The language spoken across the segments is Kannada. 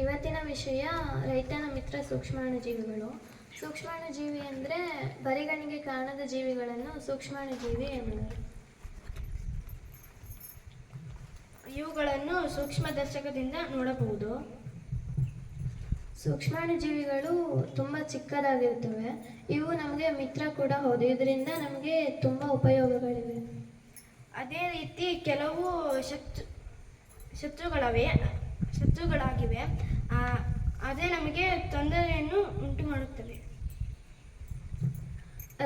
ಇವತ್ತಿನ ವಿಷಯ ರೈತನ ಮಿತ್ರ ಸೂಕ್ಷ್ಮಾಣುಜೀವಿಗಳು. ಸೂಕ್ಷ್ಮಾಣುಜೀವಿ ಅಂದರೆ ಬರಿಗಣ್ಣಿಗೆ ಕಾಣದ ಜೀವಿಗಳನ್ನು ಸೂಕ್ಷ್ಮಾಣುಜೀವಿ ಎನ್ನುವರು. ಇವುಗಳನ್ನು ಸೂಕ್ಷ್ಮದರ್ಶಕದಿಂದ ನೋಡಬಹುದು. ಸೂಕ್ಷ್ಮಾಣುಜೀವಿಗಳು ತುಂಬ ಚಿಕ್ಕದಾಗಿರ್ತವೆ. ಇವು ನಮಗೆ ಮಿತ್ರ ಕೂಡ ಹೌದು. ಇದರಿಂದ ನಮಗೆ ತುಂಬ ಉಪಯೋಗಗಳಿವೆ. ಅದೇ ರೀತಿ ಕೆಲವು ಶತ್ರುಗಳಾಗಿವೆ. ಅದೇ ನಮಗೆ ತೊಂದರೆಯನ್ನು ಉಂಟು ಮಾಡುತ್ತವೆ.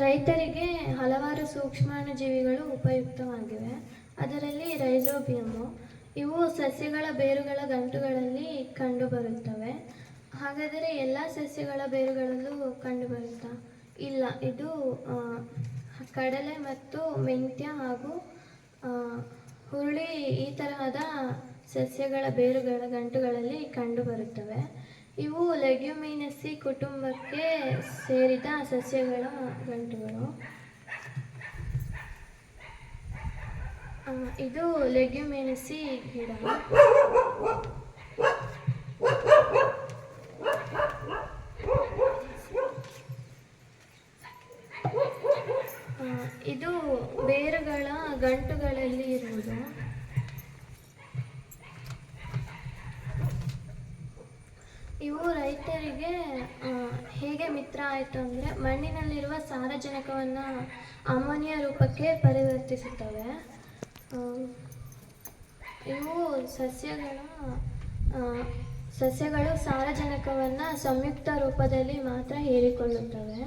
ರೈತರಿಗೆ ಹಲವಾರು ಸೂಕ್ಷ್ಮಾಣುಜೀವಿಗಳು ಉಪಯುಕ್ತವಾಗಿವೆ. ಅದರಲ್ಲಿ ರೈಜೋಬಿಯಮ್ಮು. ಇವು ಸಸ್ಯಗಳ ಬೇರುಗಳ ಗಂಟುಗಳಲ್ಲಿ ಕಂಡುಬರುತ್ತವೆ. ಹಾಗಾದರೆ ಎಲ್ಲ ಸಸ್ಯಗಳ ಬೇರುಗಳಲ್ಲೂ ಕಂಡುಬರುತ್ತಾ? ಇಲ್ಲ. ಇದು ಕಡಲೆ ಮತ್ತು ಮೆಂತ್ಯ ಹಾಗೂ ಹುರುಳಿ ಈ ತರಹದ ಸಸ್ಯಗಳ ಬೇರುಗಳ ಗಂಟುಗಳಲ್ಲಿ ಕಂಡುಬರುತ್ತವೆ. ಇವು ಲೆಗ್ಯುಮಿನೇಸಿ ಕುಟುಂಬಕ್ಕೆ ಸೇರಿದ ಸಸ್ಯಗಳ ಗಂಟುಗಳು. ಇದು ಲೆಗ್ಯುಮಿನೇಸಿ ಗಿಡ. ಇದು ಬೇರುಗಳ ಗಂಟುಗಳಲ್ಲಿ ಇರುವುದು. ಇವು ರೈತರಿಗೆ ಹೇಗೆ ಮಿತ್ರ ಆಯಿತು ಅಂದರೆ, ಮಣ್ಣಿನಲ್ಲಿರುವ ಸಾರಜನಕವನ್ನು ಅಮೋನಿಯಾ ರೂಪಕ್ಕೆ ಪರಿವರ್ತಿಸುತ್ತವೆ. ಇವು ಸಸ್ಯಗಳು ಸಾರಜನಕವನ್ನು ಸಂಯುಕ್ತ ರೂಪದಲ್ಲಿ ಮಾತ್ರ ಹೀರಿಕೊಳ್ಳುತ್ತವೆ.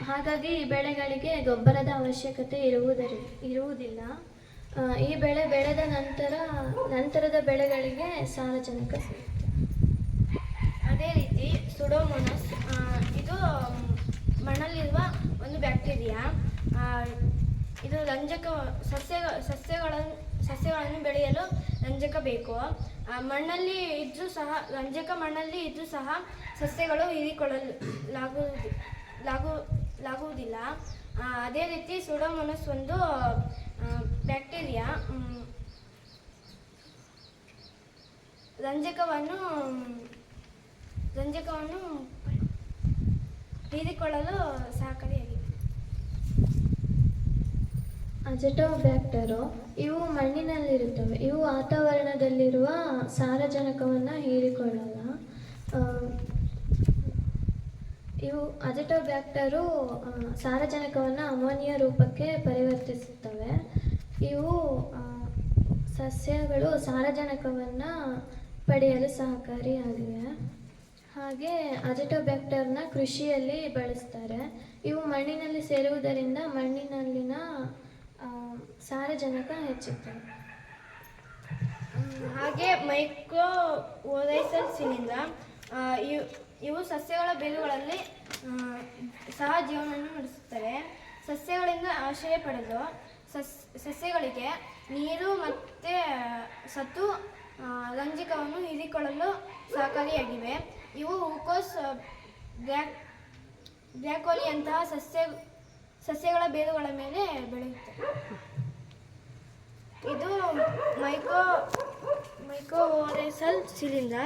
ಹಾಗಾಗಿ ಈ ಬೆಳೆಗಳಿಗೆ ಗೊಬ್ಬರದ ಅವಶ್ಯಕತೆ ಇರುವುದಿಲ್ಲ. ಈ ಬೆಳೆ ಬೆಳೆದ ನಂತರದ ಬೆಳೆಗಳಿಗೆ ಸಾರಜನಕ ಸಿಗುತ್ತೆ. ಅದೇ ರೀತಿ ಸುಡೋಮೋನಾಸ್, ಇದು ಮಣ್ಣಲ್ಲಿರುವ ಒಂದು ಬ್ಯಾಕ್ಟೀರಿಯಾ. ಇದು ಸಸ್ಯಗಳನ್ನು ಬೆಳೆಯಲು ರಂಜಕ ಬೇಕು. ರಂಜಕ ಮಣ್ಣಲ್ಲಿ ಇದ್ರೂ ಸಹ ಸಸ್ಯಗಳು ಹೀರಿಕೊಳ್ಳಲಾಗುವುದಿಲ್ಲ. ಅದೇ ರೀತಿ ಸುಡೋಮೋನಾಸ್ ಒಂದು ಬ್ಯಾಕ್ಟೀರಿಯಾ. ರಂಜಕವನ್ನು ಹೀರಿಕೊಳ್ಳಲು ಸಹಕಾರಿಯಾಗಿದೆ. ಅಜಟೋಬ್ಯಾಕ್ಟರು. ಇವು ಮಣ್ಣಿನಲ್ಲಿರುತ್ತವೆ. ಇವು ವಾತಾವರಣದಲ್ಲಿರುವ ಸಾರಜನಕವನ್ನು ಹೀರಿಕೊಳ್ಳಲ್ಲ. ಇವು ಅಜಟೋಬ್ಯಾಕ್ಟರು ಸಾರಜನಕವನ್ನು ಅಮೋನಿಯಾ ರೂಪಕ್ಕೆ ಪರಿವರ್ತಿಸುತ್ತವೆ. ಇವು ಸಸ್ಯಗಳು ಸಾರಜನಕವನ್ನು ಪಡೆಯಲು ಸಹಕಾರಿಯಾಗಿವೆ. ಹಾಗೆ ಅಜಟೋಬ್ಯಾಕ್ಟರ್ನ ಕೃಷಿಯಲ್ಲಿ ಬಳಸ್ತಾರೆ. ಇವು ಮಣ್ಣಿನಲ್ಲಿ ಸೇರುವುದರಿಂದ ಮಣ್ಣಿನಲ್ಲಿನ ಸಾರಜನಕ ಹೆಚ್ಚುತ್ತದೆ. ಹಾಗೆ ಮೈಕೋವೊರೈಸಲ್ ಶಿಲೀಂಧ್ರ. ಇವು ಸಸ್ಯಗಳ ಬೇರುಗಳಲ್ಲಿ ಸಹ ಜೀವನವನ್ನು ನಡೆಸುತ್ತವೆ. ಸಸ್ಯಗಳಿಂದ ಆಶ್ರಯ ಪಡೆದು ಸಸ್ಯಗಳಿಗೆ ನೀರು ಮತ್ತು ಸತು ರಂಜಕವನ್ನು ಹೀರಿಕೊಳ್ಳಲು ಸಹಕಾರಿಯಾಗಿವೆ. ಇವು ಹೂಕೋಸ್, ಬ್ರಾಕೊಲಿಯಂತಹ ಸಸ್ಯಗಳ ಬೇರುಗಳ ಮೇಲೆ ಬೆಳೆಯುತ್ತವೆ. ಇದು ಮೈಕೋವೊರೈಸಲ್ ಶಿಲೀಂಧ್ರ.